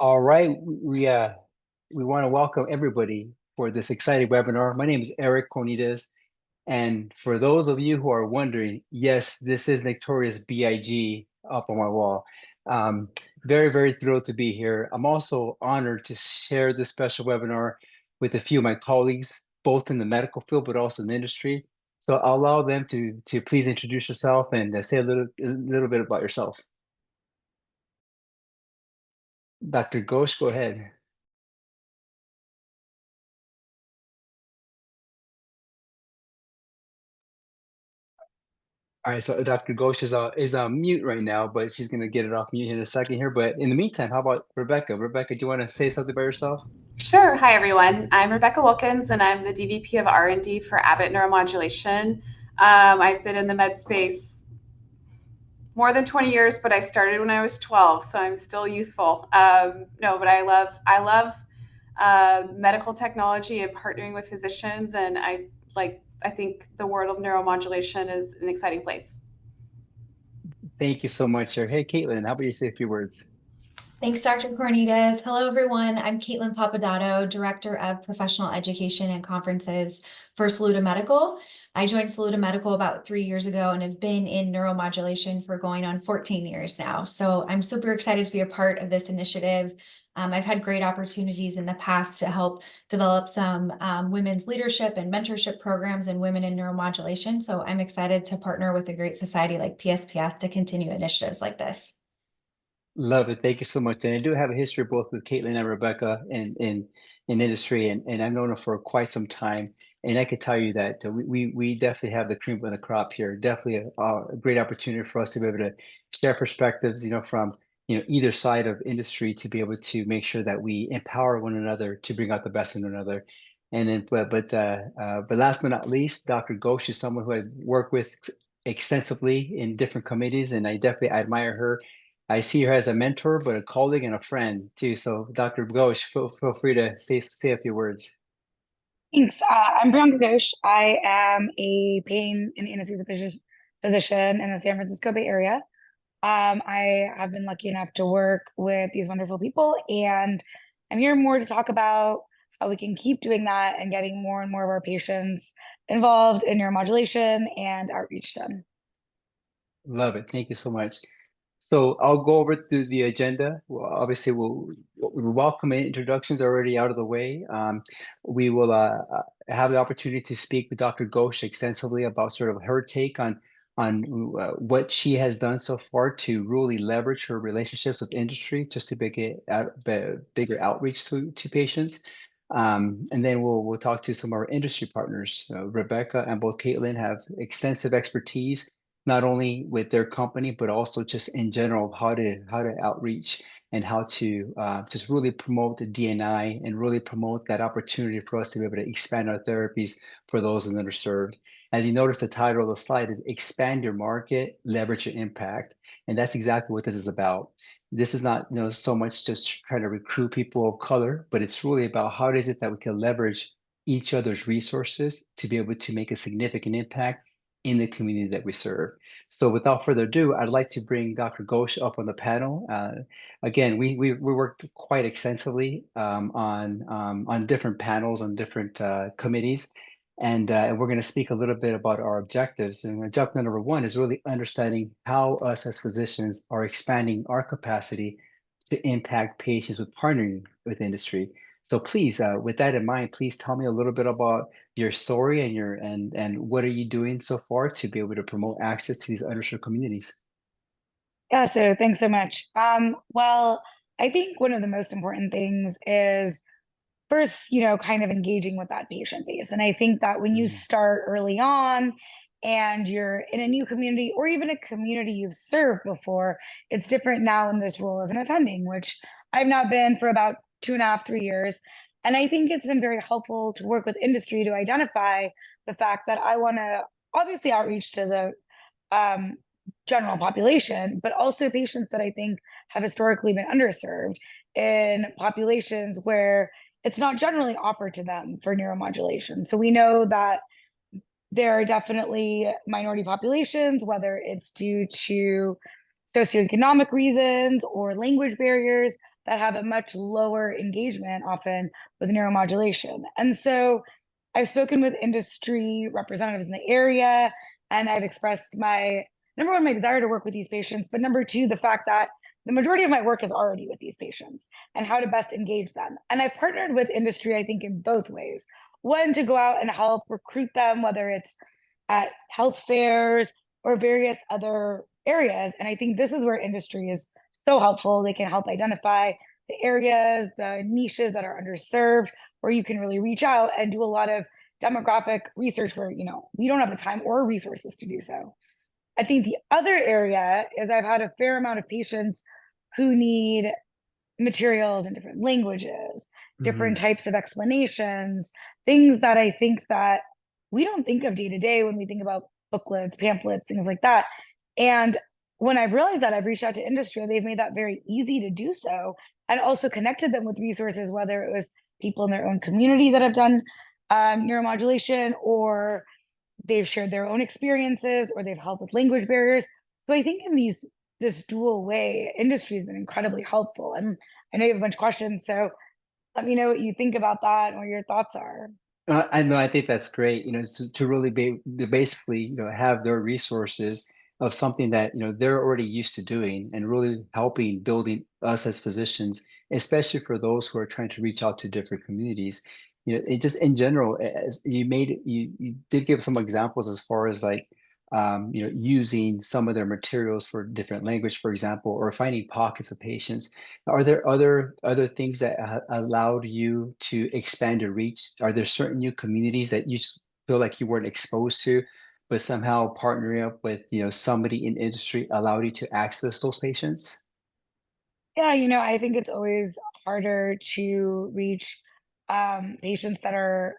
All right, we want to welcome everybody for this exciting webinar. My name is Eric Conides, and for those of you who are wondering, yes, this is Notorious B.I.G. up on my wall. Um, very thrilled to be here. I'm also honored to share this special webinar with a few of my colleagues, both in the medical field but also in the industry. So I'll allow them to please introduce yourself and say a little bit about yourself. Dr. Ghosh, go ahead. All right, so Dr. Ghosh is on mute right now, but she's gonna get it off mute in a second here. But in the meantime, how about Rebecca? Rebecca, do you want to say something about yourself? Sure. Hi, everyone. I'm Rebecca Wilkins, and I'm the DVP of R&D for Abbott Neuromodulation. I've been in the med space more than 20 years, but I started when I was 12, so I'm still youthful. No, but I love medical technology and partnering with physicians, and I think the world of neuromodulation is an exciting place. Thank you so much. Hey, Caitlin, how about you say a few words? Thanks, Dr. Cornelius. Hello, everyone. I'm Caitlin Papadato, Director of Professional Education and Conferences for Saluda Medical. I joined Saluda Medical about 3 years ago and have been in neuromodulation for going on 14 years now. So I'm super excited to be a part of this initiative. I've had great opportunities in the past to help develop some women's leadership and mentorship programs and women in neuromodulation. So I'm excited to partner with a great society like PSPS to continue initiatives like this. Love it. Thank you so much. And I do have a history both with Caitlin and Rebecca in industry, and I've known her for quite some time. And I could tell you that we definitely have the cream of the crop here. Definitely a great opportunity for us to be able to share perspectives, from either side of industry to be able to make sure that we empower one another to bring out the best in one another. And then, but last but not least, Dr. Ghosh is someone who I've worked with extensively in different committees, and I definitely admire her. I see her as a mentor, but a colleague and a friend too. So, Dr. Ghosh, feel free to say a few words. Thanks. I'm Priyanka Ghosh. I am a pain and anesthesia physician in the San Francisco Bay Area. I have been lucky enough to work with these wonderful people, and I'm here more to talk about how we can keep doing that and getting more and more of our patients involved in neuromodulation and outreach to them. Love it. Thank you so much. So I'll go over through the agenda. Well, obviously, we'll welcome introductions already out of the way. We will have the opportunity to speak with Dr. Ghosh extensively about sort of her take on what she has done so far to really leverage her relationships with industry just to make it bigger outreach to patients. And then we'll talk to some of our industry partners. Rebecca and both Caitlin have extensive expertise not only with their company, but also just in general, how to outreach and how to just really promote the DNI and really promote that opportunity for us to be able to expand our therapies for those that are underserved. As you notice, the title of the slide is Expand Your Market, Leverage Your Impact. And that's exactly what this is about. This is not so much just trying to recruit people of color, but it's really about how is it that we can leverage each other's resources to be able to make a significant impact in the community that we serve. So without further ado, I'd like to bring Dr. Ghosh up on the panel. Again, we worked quite extensively on different panels, on different committees, and we're going to speak a little bit about our objectives. And objective number one is really understanding how us as physicians are expanding our capacity to impact patients with partnering with industry. So please, with that in mind, please tell me a little bit about your story and and what are you doing so far to be able to promote access to these underserved communities? Yeah, so thanks so much. Well, I think one of the most important things is first, kind of engaging with that patient base. And I think that when you Mhm. start early on and you're in a new community or even a community you've served before, it's different now in this role as an attending, which I've now been for about 2.5, 3 years. And I think it's been very helpful to work with industry to identify the fact that I want to obviously outreach to the general population, but also patients that I think have historically been underserved in populations where it's not generally offered to them for neuromodulation. So we know that there are definitely minority populations, whether it's due to socioeconomic reasons or language barriers, that have a much lower engagement often with neuromodulation. And so I've spoken with industry representatives in the area, and I've expressed my number one, my desire to work with these patients, but number two, the fact that the majority of my work is already with these patients and how to best engage them. And I've partnered with industry, I think, in both ways. One, to go out and help recruit them, whether it's at health fairs or various other areas. And I think this is where industry is so helpful. They can help identify the areas, the niches that are underserved, where you can really reach out and do a lot of demographic research where, we don't have the time or resources to do so. I think the other area is I've had a fair amount of patients who need materials in different languages, different types of explanations, things that I think that we don't think of day to day when we think about booklets, pamphlets, things like that. And when I've realized that, I've reached out to industry, they've made that very easy to do so, and also connected them with resources, whether it was people in their own community that have done neuromodulation, or they've shared their own experiences, or they've helped with language barriers. So I think in this dual way, industry has been incredibly helpful. And I know you have a bunch of questions, so let me know what you think about that and what your thoughts are. I know, I think that's great, to really to basically, have their resources of something that, they're already used to doing and really helping building us as physicians, especially for those who are trying to reach out to different communities. It just in general, as you did give some examples as far as like, using some of their materials for different language, for example, or finding pockets of patients. Are there other things that allowed you to expand your reach? Are there certain new communities that you feel like you weren't exposed to, but somehow partnering up with somebody in industry allowed you to access those patients? Yeah, I think it's always harder to reach patients that are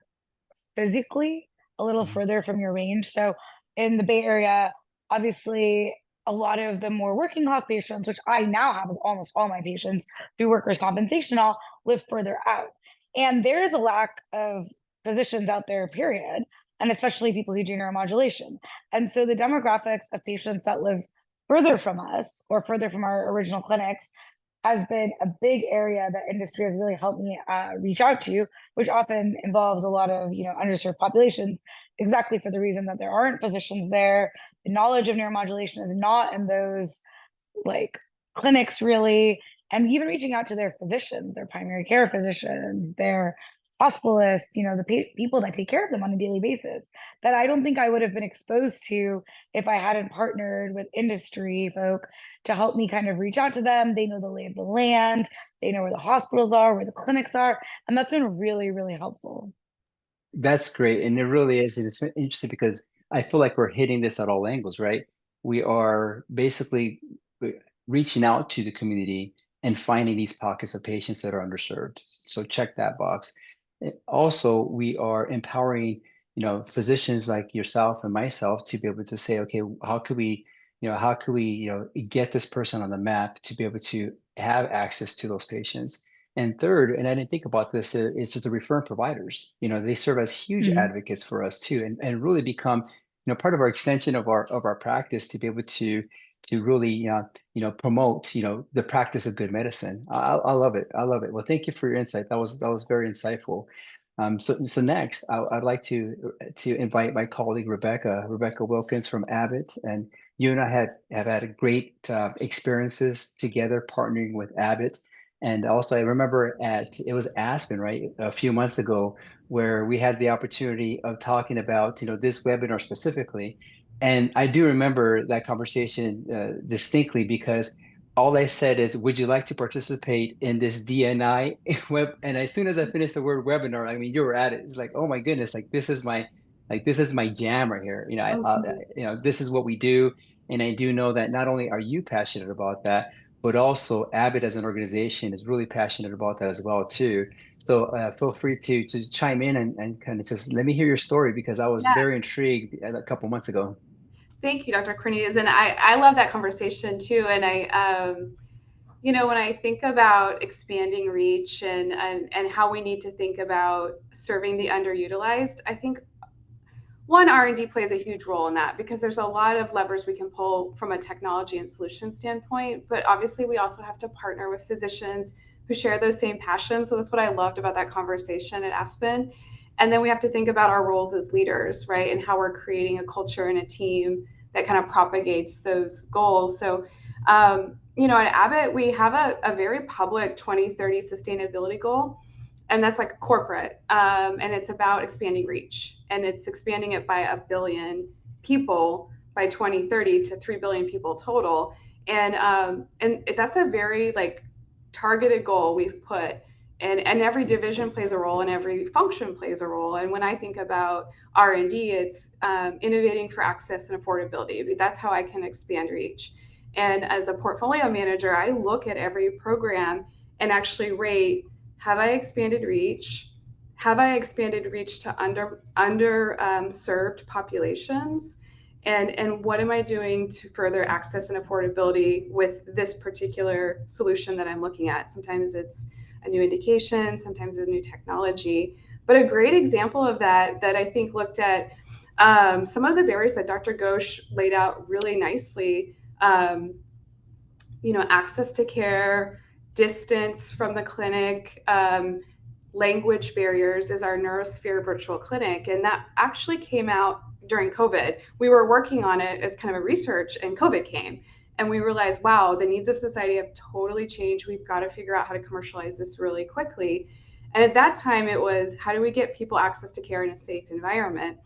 physically a little Mhm. further from your range. So in the Bay Area, obviously, a lot of the more working class patients, which I now have as almost all my patients through workers' compensation, all live further out. And there is a lack of physicians out there, period, and especially people who do neuromodulation. And so the demographics of patients that live further from us or further from our original clinics has been a big area that industry has really helped me reach out to, which often involves a lot of underserved populations, exactly for the reason that there aren't physicians there. The knowledge of neuromodulation is not in those like clinics really, and even reaching out to their physicians, their primary care physicians, their hospitalists, the people that take care of them on a daily basis, that I don't think I would have been exposed to if I hadn't partnered with industry folk to help me kind of reach out to them. They know the lay of the land, they know where the hospitals are, where the clinics are, and that's been really, really helpful. That's great. And it really is. And it's interesting because I feel like we're hitting this at all angles, right? We are basically reaching out to the community and finding these pockets of patients that are underserved. So check that box. Also, we are empowering, physicians like yourself and myself to be able to say, okay, how could we, get this person on the map to be able to have access to those patients? And third, and I didn't think about this, is just the referring providers. They serve as huge Mhm. advocates for us too, and really become, part of our extension of our practice to be able to really, promote, the practice of good medicine. I love it. I love it. Well, thank you for your insight. That was very insightful. So next, I'd like to invite my colleague Rebecca Wilkins from Abbott, and you and I have had great experiences together partnering with Abbott. And also, I remember it was Aspen, right, a few months ago, where we had the opportunity of talking about, this webinar specifically. And I do remember that conversation distinctly because all I said is, "Would you like to participate in this DNI web?" And as soon as I finished the word webinar, I mean, you were at it. It's like, oh my goodness, this is my jam right here. This is what we do, and I do know that not only are you passionate about that, but also Abbott as an organization is really passionate about that as well too. So feel free to chime in and kind of just let me hear your story because I was Yeah. very intrigued a couple months ago. Thank you, Dr. Cornelius. And I love that conversation too. And when I think about expanding reach and how we need to think about serving the underutilized, I think one, R&D plays a huge role in that because there's a lot of levers we can pull from a technology and solution standpoint. But obviously, we also have to partner with physicians who share those same passions. So that's what I loved about that conversation at Aspen. And then we have to think about our roles as leaders, right? And how we're creating a culture and a team that kind of propagates those goals. So, at Abbott, we have a very public 2030 sustainability goal, and that's like corporate. And it's about expanding reach, and it's expanding it by 1 billion people by 2030 to 3 billion people total. And that's a very like targeted goal we've put, and every division plays a role and every function plays a role. And when I think about R&D, it's innovating for access and affordability. That's how I can expand reach. And as a portfolio manager, I look at every program and actually rate, have I expanded reach? Have I expanded reach to under served populations? And what am I doing to further access and affordability with this particular solution that I'm looking at? Sometimes it's a new indication, sometimes it's a new technology. But a great example of that I think looked at some of the barriers that Dr. Ghosh laid out really nicely. Access to care, distance from the clinic, language barriers is our Neurosphere virtual clinic. And that actually came out during COVID. We were working on it as kind of a research, and COVID came. And we realized, wow, the needs of society have totally changed. We've got to figure out how to commercialize this really quickly. And at that time, it was, how do we get people access to care in a safe environment?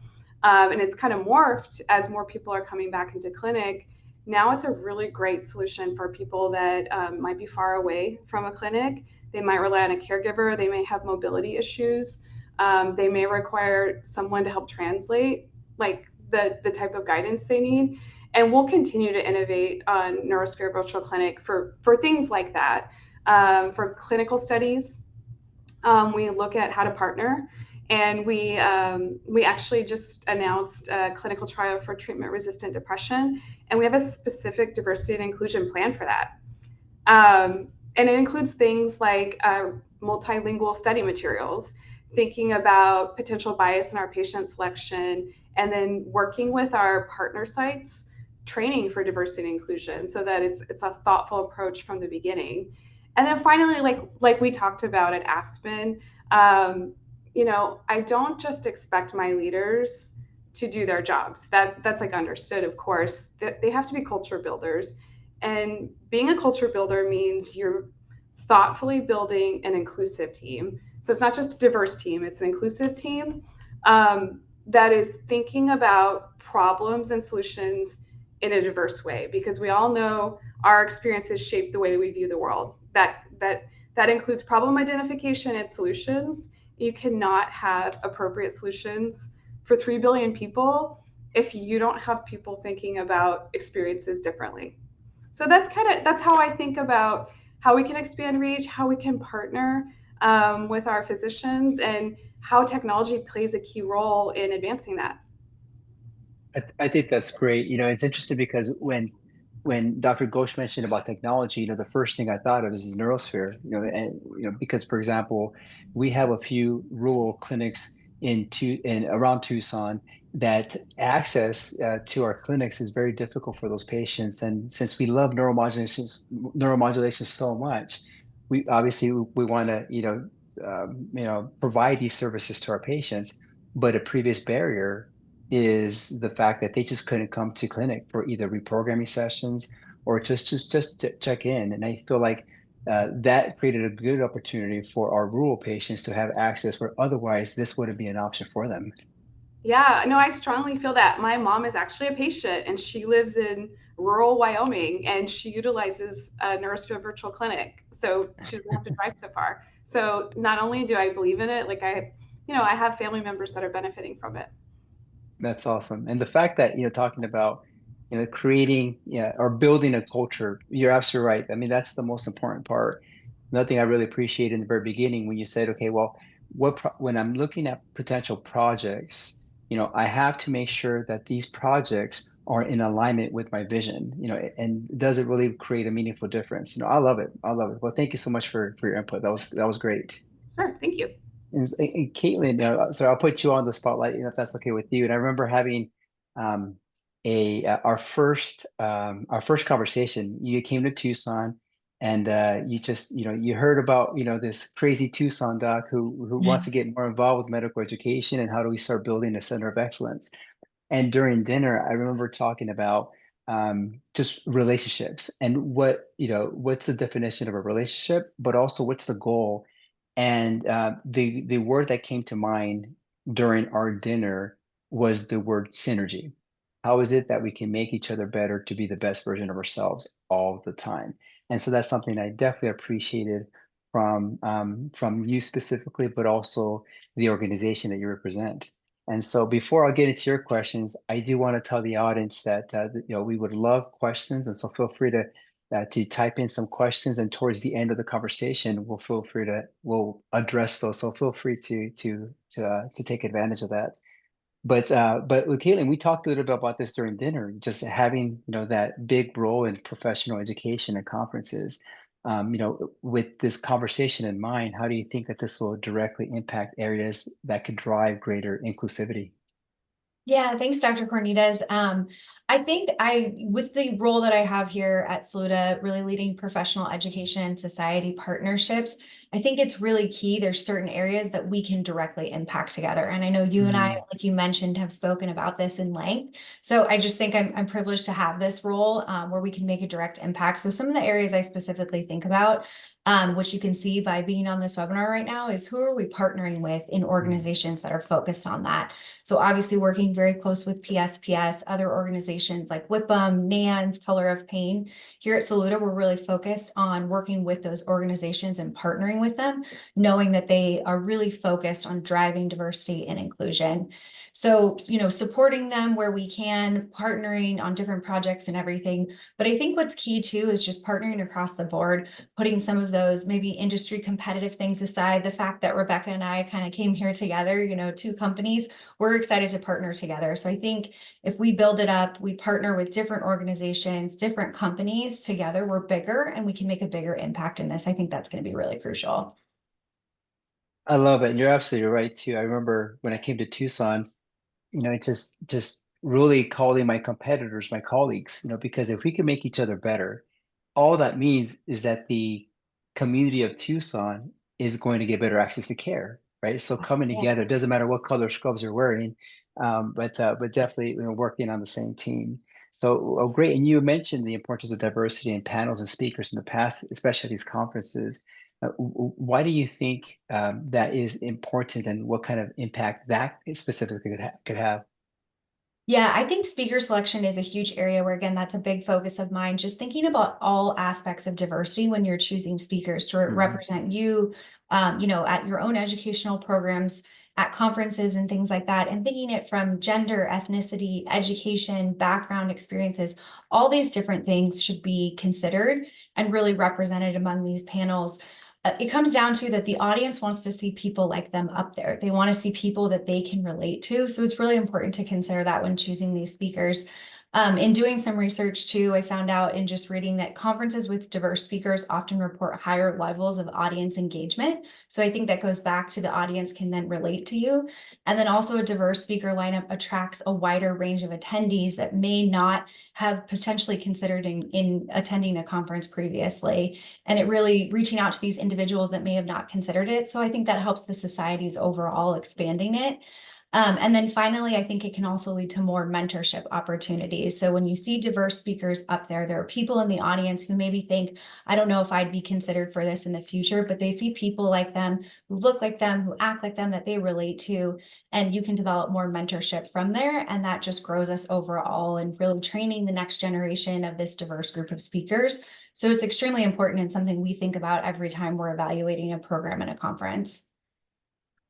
And it's kind of morphed as more people are coming back into clinic. Now it's a really great solution for people that might be far away from a clinic. They might rely on a caregiver. They may have mobility issues. They may require someone to help translate like the type of guidance they need. And we'll continue to innovate on Neurosphere Virtual Clinic for things like that. For clinical studies, we look at how to partner. And we actually just announced a clinical trial for treatment-resistant depression, and we have a specific diversity and inclusion plan for that. And it includes things like multilingual study materials, thinking about potential bias in our patient selection, and then working with our partner sites, training for diversity and inclusion so that it's a thoughtful approach from the beginning. And then finally, like we talked about at Aspen, I don't just expect my leaders to do their jobs. That's like understood, of course. They have to be culture builders. And being a culture builder means you're thoughtfully building an inclusive team. So it's not just a diverse team, it's an inclusive team that is thinking about problems and solutions in a diverse way, because we all know our experiences shape the way we view the world. That includes problem identification and solutions. You cannot have appropriate solutions for 3 billion people if you don't have people thinking about experiences differently. So that's how I think about how we can expand reach, how we can partner with our physicians, and how technology plays a key role in advancing that. I think that's great. It's interesting because when Dr. Ghosh mentioned about technology, the first thing I thought of is Neurosphere. Because for example, we have a few rural clinics in around Tucson that access to our clinics is very difficult for those patients. And since we love neuromodulation so much, we obviously we want to provide these services to our patients. But a previous barrier is the fact that they just couldn't come to clinic for either reprogramming sessions or just to check in. And I feel like that created a good opportunity for our rural patients to have access where otherwise this wouldn't be an option for them. Yeah, no, I strongly feel that. My mom is actually a patient, and she lives in rural Wyoming, and she utilizes a Neurosphere virtual clinic, so she doesn't have to drive so far. So not only do I believe in it, like I have family members that are benefiting from it. That's awesome. And the fact that, talking about, creating, or building a culture, you're absolutely right. I mean, that's the most important part. Another thing I really appreciate in the very beginning when you said, okay, well, when I'm looking at potential projects, I have to make sure that these projects are in alignment with my vision, and does it really create a meaningful difference? I love it. I love it. Well, thank you so much for your input. That was great. Sure, thank you. And Caitlin, so I'll put you on the spotlight, if that's okay with you. And I remember having our first conversation. You came to Tucson, And you just, you heard about, this crazy Tucson doc who wants to get more involved with medical education, and how do we start building a center of excellence. And during dinner, I remember talking about just relationships and what's the definition of a relationship, but also what's the goal. And the word that came to mind during our dinner was the word synergy. How is it that we can make each other better to be the best version of ourselves all the time? And so that's something I definitely appreciated from you specifically, but also the organization that you represent. And so before I get into your questions, I do want to tell the audience that we would love questions, and so feel free to type in some questions, and towards the end of the conversation, we'll address those. So feel free to take advantage of that. But with Caitlin, we talked a little bit about this during dinner, just having that big role in professional education and conferences. With this conversation in mind, how do you think that this will directly impact areas that could drive greater inclusivity? Yeah, thanks, Dr. Cornitas. I think with the role that I have here at Saluda, really leading professional education and society partnerships, I think it's really key. There's certain areas that we can directly impact together. And I know you and I, like you mentioned, have spoken about this in length. So I just think I'm privileged to have this role where we can make a direct impact. So some of the areas I specifically think about, which you can see by being on this webinar right now, is who are we partnering with in organizations that are focused on that. So obviously working very close with PSPS, other organizations like WIPM, NANS, Color of Pain. Here at Saluda, we're really focused on working with those organizations and partnering with them, knowing that they are really focused on driving diversity and inclusion. So, supporting them where we can, partnering on different projects and everything. But I think what's key too is just partnering across the board, putting some of those maybe industry competitive things aside. The fact that Rebecca and I kind of came here together, two companies, we're excited to partner together. So I think if we build it up, we partner with different organizations, different companies together, we're bigger and we can make a bigger impact in this. I think that's going to be really crucial. I love it. And you're absolutely right too. I remember when I came to Tucson, just really calling my competitors my colleagues, because if we can make each other better, all that means is that the community of Tucson is going to get better access to care, right? So coming together, it doesn't matter what color scrubs you're wearing, but definitely working on the same team. So great. And you mentioned the importance of diversity in panels and speakers in the past, especially at these conferences. Why do you think that is important, and what kind of impact that specifically could have? Yeah, I think speaker selection is a huge area where, again, that's a big focus of mine. Just thinking about all aspects of diversity when you're choosing speakers to represent you, at your own educational programs, at conferences and things like that, and thinking it from gender, ethnicity, education, background, experiences, all these different things should be considered and really represented among these panels. It comes down to that the audience wants to see people like them up there. They want to see people that they can relate to. So it's really important to consider that when choosing these speakers. In doing some research too, I found out in just reading that conferences with diverse speakers often report higher levels of audience engagement. So I think that goes back to the audience can then relate to you. And then also a diverse speaker lineup attracts a wider range of attendees that may not have potentially considered in attending a conference previously. And it really reaching out to these individuals that may have not considered it. So I think that helps the societies overall expanding it. And then finally, I think it can also lead to more mentorship opportunities. So when you see diverse speakers up there, there are people in the audience who maybe think, I don't know if I'd be considered for this in the future, but they see people like them, who look like them, who act like them, that they relate to, and you can develop more mentorship from there. And that just grows us overall and really training the next generation of this diverse group of speakers. So it's extremely important and something we think about every time we're evaluating a program and a conference.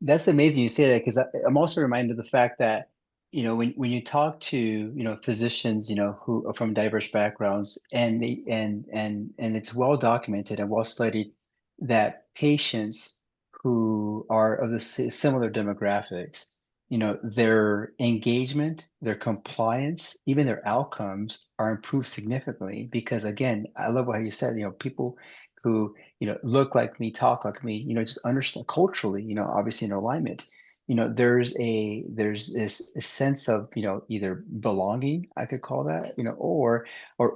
That's amazing you say that, because I'm also reminded of the fact that, when you talk to, physicians, who are from diverse backgrounds, and it's well documented and well studied that patients who are of the similar demographics, their engagement, their compliance, even their outcomes are improved significantly, because again, I love what you said, people who look like me, talk like me, just understand culturally, obviously in alignment. there's this sense of, either belonging, I could call that, or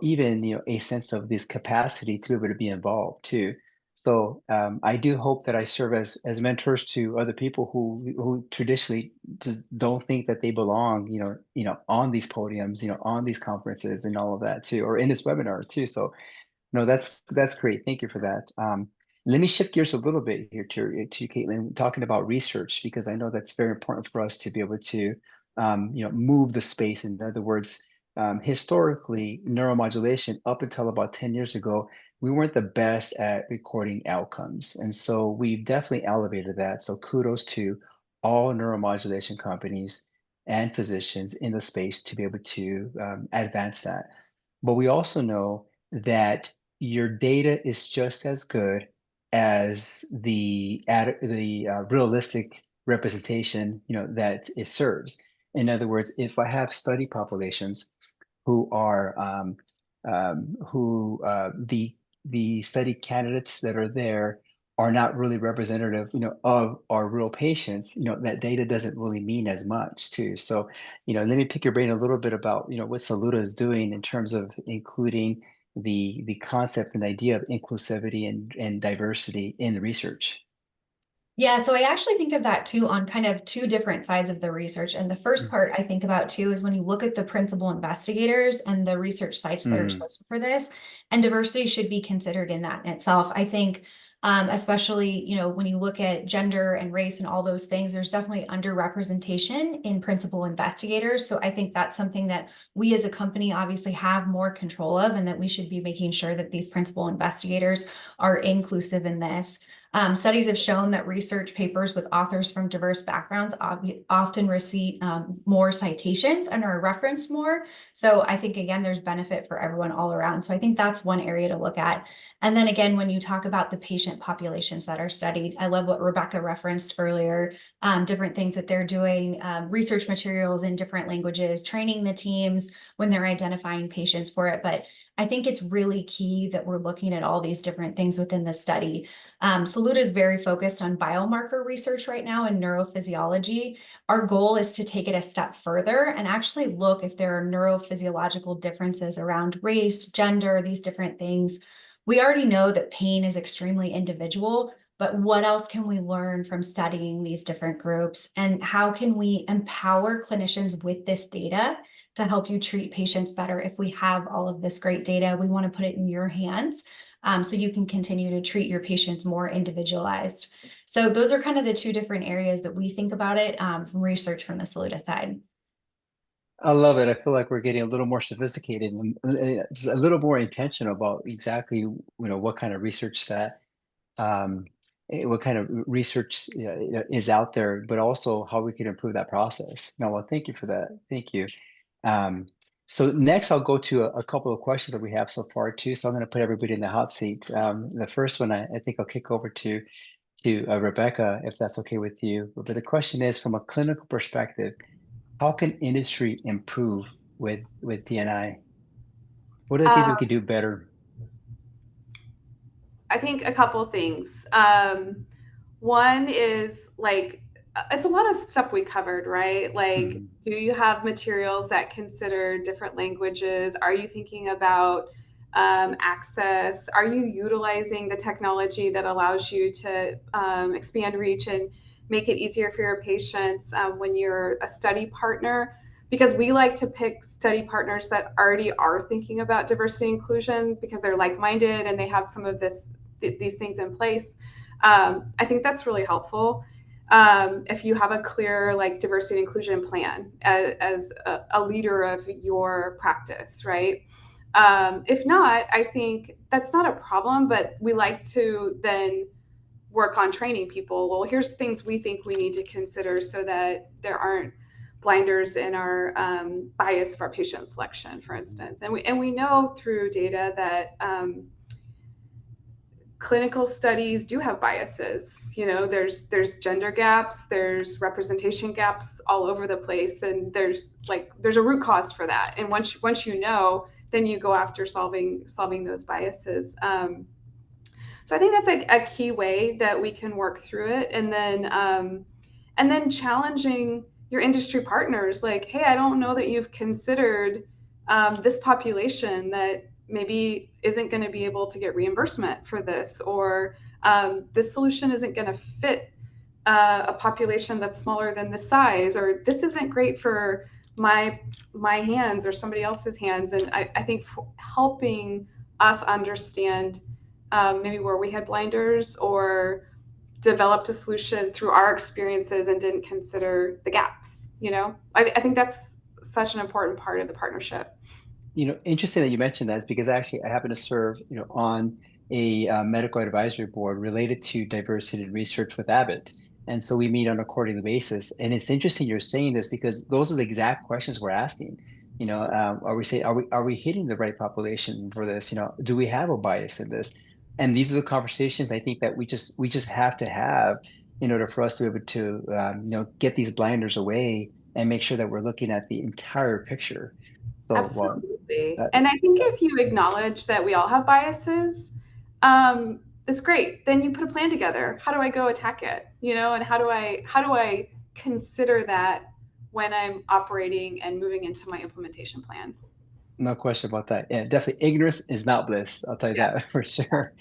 even, a sense of this capacity to be able to be involved too. So I do hope that I serve as mentors to other people who traditionally just don't think that they belong, on these podiums, on these conferences and all of that too, or in this webinar too. So no, that's great. Thank you for that. Let me shift gears a little bit here to Caitlin, talking about research, because I know that's very important for us to be able to, move the space. In other words, historically, neuromodulation up until about 10 years ago, we weren't the best at recording outcomes. And so we've definitely elevated that. So kudos to all neuromodulation companies and physicians in the space to be able to advance that. But we also know that your data is just as good as the realistic representation, that it serves. In other words, if I have study populations who are who the study candidates that are there are not really representative, of our real patients, that data doesn't really mean as much too. So, let me pick your brain a little bit about, what Saluda is doing in terms of including the concept and idea of inclusivity and diversity in the research. Yeah, so I actually think of that too on kind of two different sides of the research. And the first part I think about too is when you look at the principal investigators and the research sites that are chosen for this, and diversity should be considered in that in itself. I think especially, when you look at gender and race and all those things, there's definitely underrepresentation in principal investigators. So I think that's something that we as a company obviously have more control of, and that we should be making sure that these principal investigators are inclusive in this. Studies have shown that research papers with authors from diverse backgrounds often receive more citations and are referenced more. So I think, again, there's benefit for everyone all around. So I think that's one area to look at. And then again, when you talk about the patient populations that are studied, I love what Rebecca referenced earlier, different things that they're doing, research materials in different languages, training the teams when they're identifying patients for it. But I think it's really key that we're looking at all these different things within the study. Saluda is very focused on biomarker research right now in neurophysiology. Our goal is to take it a step further and actually look if there are neurophysiological differences around race, gender, these different things. We already know that pain is extremely individual, but what else can we learn from studying these different groups? And how can we empower clinicians with this data to help you treat patients better? If we have all of this great data, we want to put it in your hands so you can continue to treat your patients more individualized. So those are kind of the two different areas that we think about it from research from the Saluda side. I love it. I feel like we're getting a little more sophisticated and just a little more intentional about exactly, what kind of research that, what kind of research is out there, but also how we can improve that process. No, well, thank you for that. Thank you. So next, I'll go to a couple of questions that we have so far too. So I'm going to put everybody in the hot seat. The first one, I think I'll kick over to Rebecca, if that's okay with you. But the question is, from a clinical perspective, how can industry improve with DNI? What are the things that we could do better? I think a couple of things. One is it's a lot of stuff we covered, right? Like, do you have materials that consider different languages? Are you thinking about access? Are you utilizing the technology that allows you to expand reach and make it easier for your patients when you're a study partner? Because we like to pick study partners that already are thinking about diversity and inclusion because they're like-minded and they have some of these things in place. I think that's really helpful. If you have a clear diversity and inclusion plan as a leader of your practice, right? If not, I think that's not a problem, but we like to then work on training people. Well, here's things we think we need to consider so that there aren't blinders in our bias of our patient selection, for instance. And we know through data that clinical studies do have biases. There's gender gaps, there's representation gaps all over the place, and there's a root cause for that. And once you know, then you go after solving those biases. So I think that's a key way that we can work through it. And then And then challenging your industry partners, like, hey, I don't know that you've considered this population that maybe isn't going to be able to get reimbursement for this, or this solution isn't going to fit a population that's smaller than this size, or this isn't great for my hands or somebody else's hands. And I think helping us understand maybe where we had blinders or developed a solution through our experiences and didn't consider the gaps, I think that's such an important part of the partnership. Interesting that you mentioned that, is because actually I happen to serve, on a medical advisory board related to diversity research with Abbott. And so we meet on a quarterly basis. And it's interesting you're saying this, because those are the exact questions we're asking. Are we hitting the right population for this? Do we have a bias in this? And these are the conversations I think that we just have to have in order for us to be able to get these blinders away and make sure that we're looking at the entire picture. So, Absolutely. And I think if you acknowledge that we all have biases, it's great. Then you put a plan together. How do I go attack it? And how do I consider that when I'm operating and moving into my implementation plan? no question about that. Yeah, definitely. Ignorance is not bliss. I'll tell you that for sure.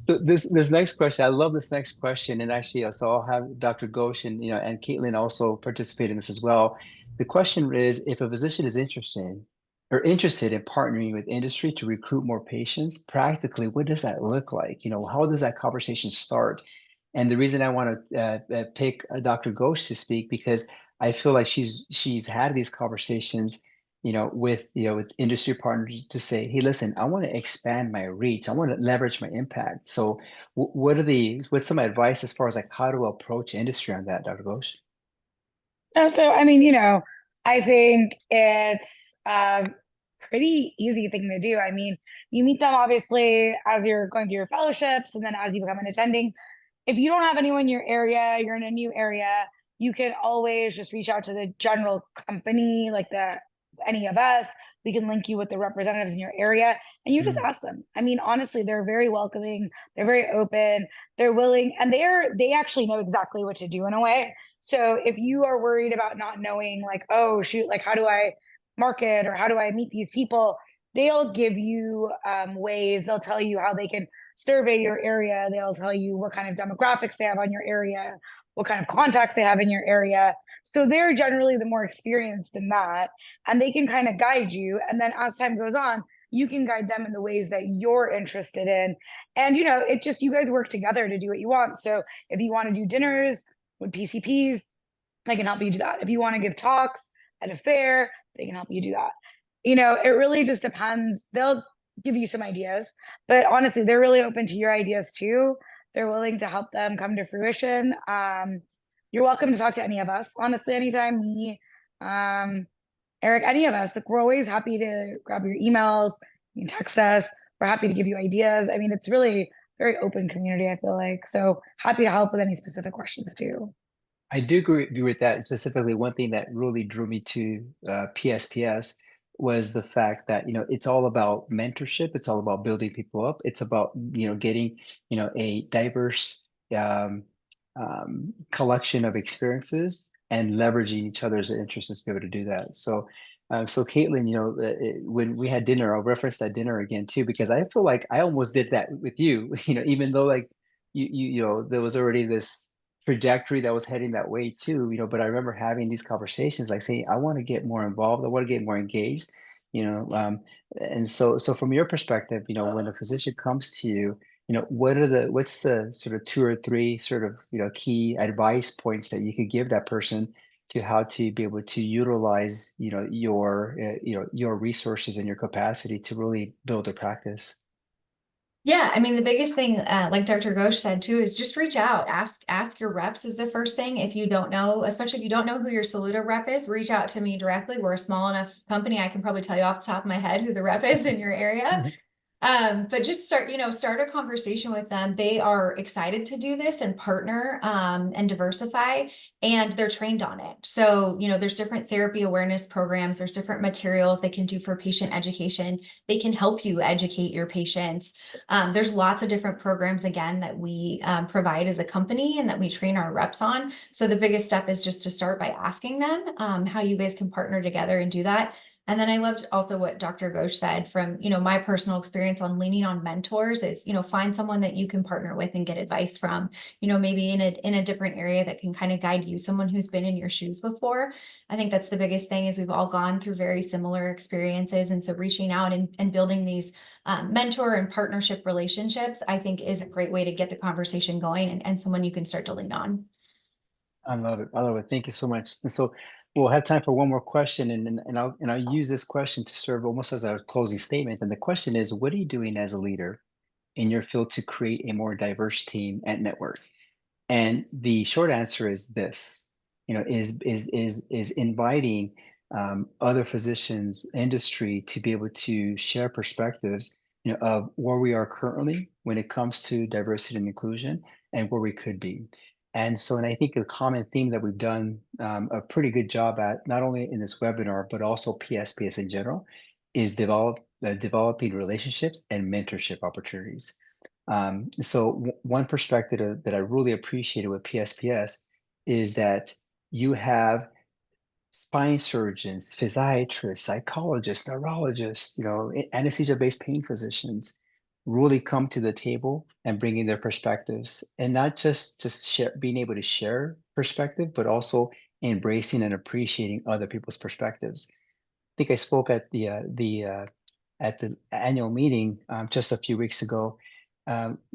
So this next question, I love this next question, and actually, so I'll have Dr. Ghosh and Caitlin also participate in this as well. The question is, if a physician is interested in partnering with industry to recruit more patients, practically, what does that look like? How does that conversation start? And the reason I want to pick Dr. Ghosh to speak, because I feel like she's had these conversations with industry partners to say, hey, listen, I want to expand my reach. I want to leverage my impact. So what's some advice as far as like how to approach industry on that, Dr. Ghosh? So, I mean, I think it's a pretty easy thing to do. I mean, you meet them obviously as you're going through your fellowships, and then as you become an attending. If you don't have anyone in your area, you're in a new area, you can always just reach out to the general company, like any of us. We can link you with the representatives in your area, and you just ask them. I mean, honestly, they're very welcoming, they're very open, they're willing, and they actually know exactly what to do in a way. So if you are worried about not knowing, like, oh shoot, like how do I market or how do I meet these people, they'll give you ways. They'll tell you how they can survey your area. They'll tell you what kind of demographics they have on your area, what kind of contacts they have in your area. So they're generally the more experienced in that, and they can kind of guide you. And then as time goes on, you can guide them in the ways that you're interested in. And, it just, you guys work together to do what you want. So if you want to do dinners with PCPs, they can help you do that. If you want to give talks at a fair, they can help you do that. It really just depends. They'll give you some ideas, but honestly, they're really open to your ideas too. They're willing to help them come to fruition. You're welcome to talk to any of us, honestly, anytime. Me, Eric, any of us. Like, we're always happy to grab your emails. You can text us. We're happy to give you ideas. I mean, it's really very open community, I feel like. So happy to help with any specific questions too. I do agree with that. And specifically, one thing that really drew me to PSPS was the fact that it's all about mentorship. It's all about building people up. It's about getting a diverse collection of experiences and leveraging each other's interests to be able to do that. So, Caitlin, when we had dinner, I'll reference that dinner again too, because I feel like I almost did that with you. Even though like there was already this trajectory that was heading that way too. But I remember having these conversations, like saying, I want to get more involved. I want to get more engaged. And so from your perspective, when a physician comes to you, what's the sort of 2 or 3 sort of key advice points that you could give that person to how to be able to utilize your resources and your capacity to really build a practice? Yeah, I mean, the biggest thing, like Dr. Ghosh said too, is just reach out. Ask your reps is the first thing. If you don't know, especially if you don't know who your Saluda rep is, reach out to me directly. We're a small enough company. I can probably tell you off the top of my head who the rep is in your area. But just start a conversation with them. They are excited to do this and partner, and diversify, and they're trained on it. So, there's different therapy awareness programs, there's different materials they can do for patient education. They can help you educate your patients. There's lots of different programs, again, that we provide as a company and that we train our reps on. So the biggest step is just to start by asking them how you guys can partner together and do that. And then I loved also what Dr. Ghosh said from, my personal experience on leaning on mentors is, find someone that you can partner with and get advice from, maybe in a different area that can kind of guide you, someone who's been in your shoes before. I think that's the biggest thing, is we've all gone through very similar experiences. And so reaching out and building these mentor and partnership relationships, I think, is a great way to get the conversation going, and someone you can start to lean on. I love it. I love it. Thank you so much. And so we'll have time for one more question, and I'll use this question to serve almost as a closing statement. And the question is, what are you doing as a leader in your field to create a more diverse team at Network? And the short answer is this, is inviting other physicians, industry, to be able to share perspectives, of where we are currently when it comes to diversity and inclusion, and where we could be. And so, and I think a common theme that we've done a pretty good job at, not only in this webinar, but also PSPS in general, is developing relationships and mentorship opportunities. So one perspective that I really appreciated with PSPS is that you have spine surgeons, physiatrists, psychologists, neurologists, anesthesia-based pain physicians really come to the table and bringing their perspectives, and not just being able to share perspective, but also embracing and appreciating other people's perspectives. I think I spoke at the annual meeting just a few weeks ago,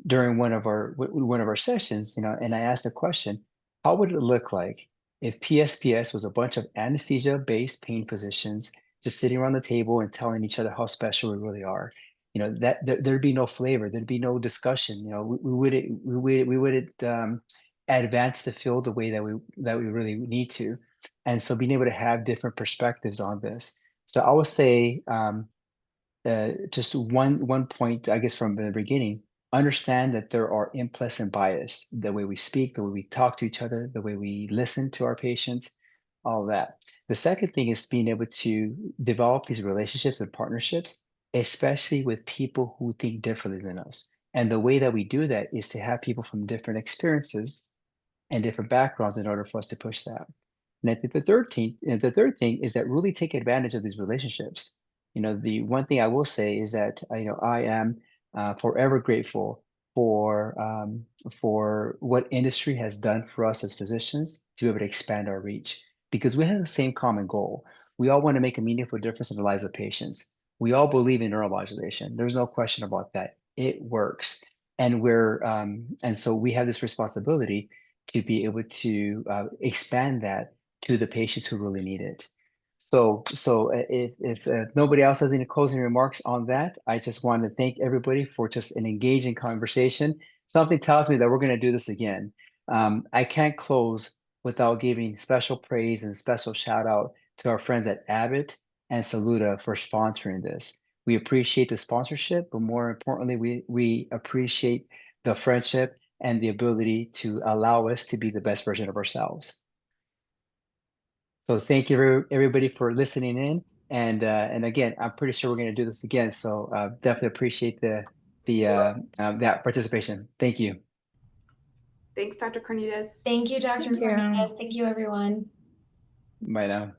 during one of our sessions, and I asked the question, how would it look like if PSPS was a bunch of anesthesia-based pain physicians just sitting around the table and telling each other how special we really are? That there'd be no flavor, there'd be no discussion. We wouldn't advance the field the way that we really need to. And so being able to have different perspectives on this. So I would say, just one point, I guess, from the beginning, understand that there are implicit bias, the way we speak, the way we talk to each other, the way we listen to our patients, all that. The second thing is being able to develop these relationships and partnerships, especially with people who think differently than us. And the way that we do that is to have people from different experiences and different backgrounds in order for us to push that. And I think the third thing is that really take advantage of these relationships. The one thing I will say is that I am forever grateful for what industry has done for us as physicians to be able to expand our reach, because we have the same common goal. We all want to make a meaningful difference in the lives of patients. We all believe in neuromodulation. There's no question about that. It works, and so we have this responsibility to be able to expand that to the patients who really need it. So if nobody else has any closing remarks on that, I just want to thank everybody for just an engaging conversation. Something tells me that we're going to do this again. I can't close without giving special praise and special shout out to our friends at Abbott and Saluda for sponsoring this. We appreciate the sponsorship, but more importantly, we appreciate the friendship and the ability to allow us to be the best version of ourselves. So thank you everybody for listening in, and again, I'm pretty sure we're going to do this again. So definitely appreciate that participation. Thank you. Thanks, Dr. Cornelius. Thank you, Dr. Thank you. Cornelius. Thank you, everyone. Bye now.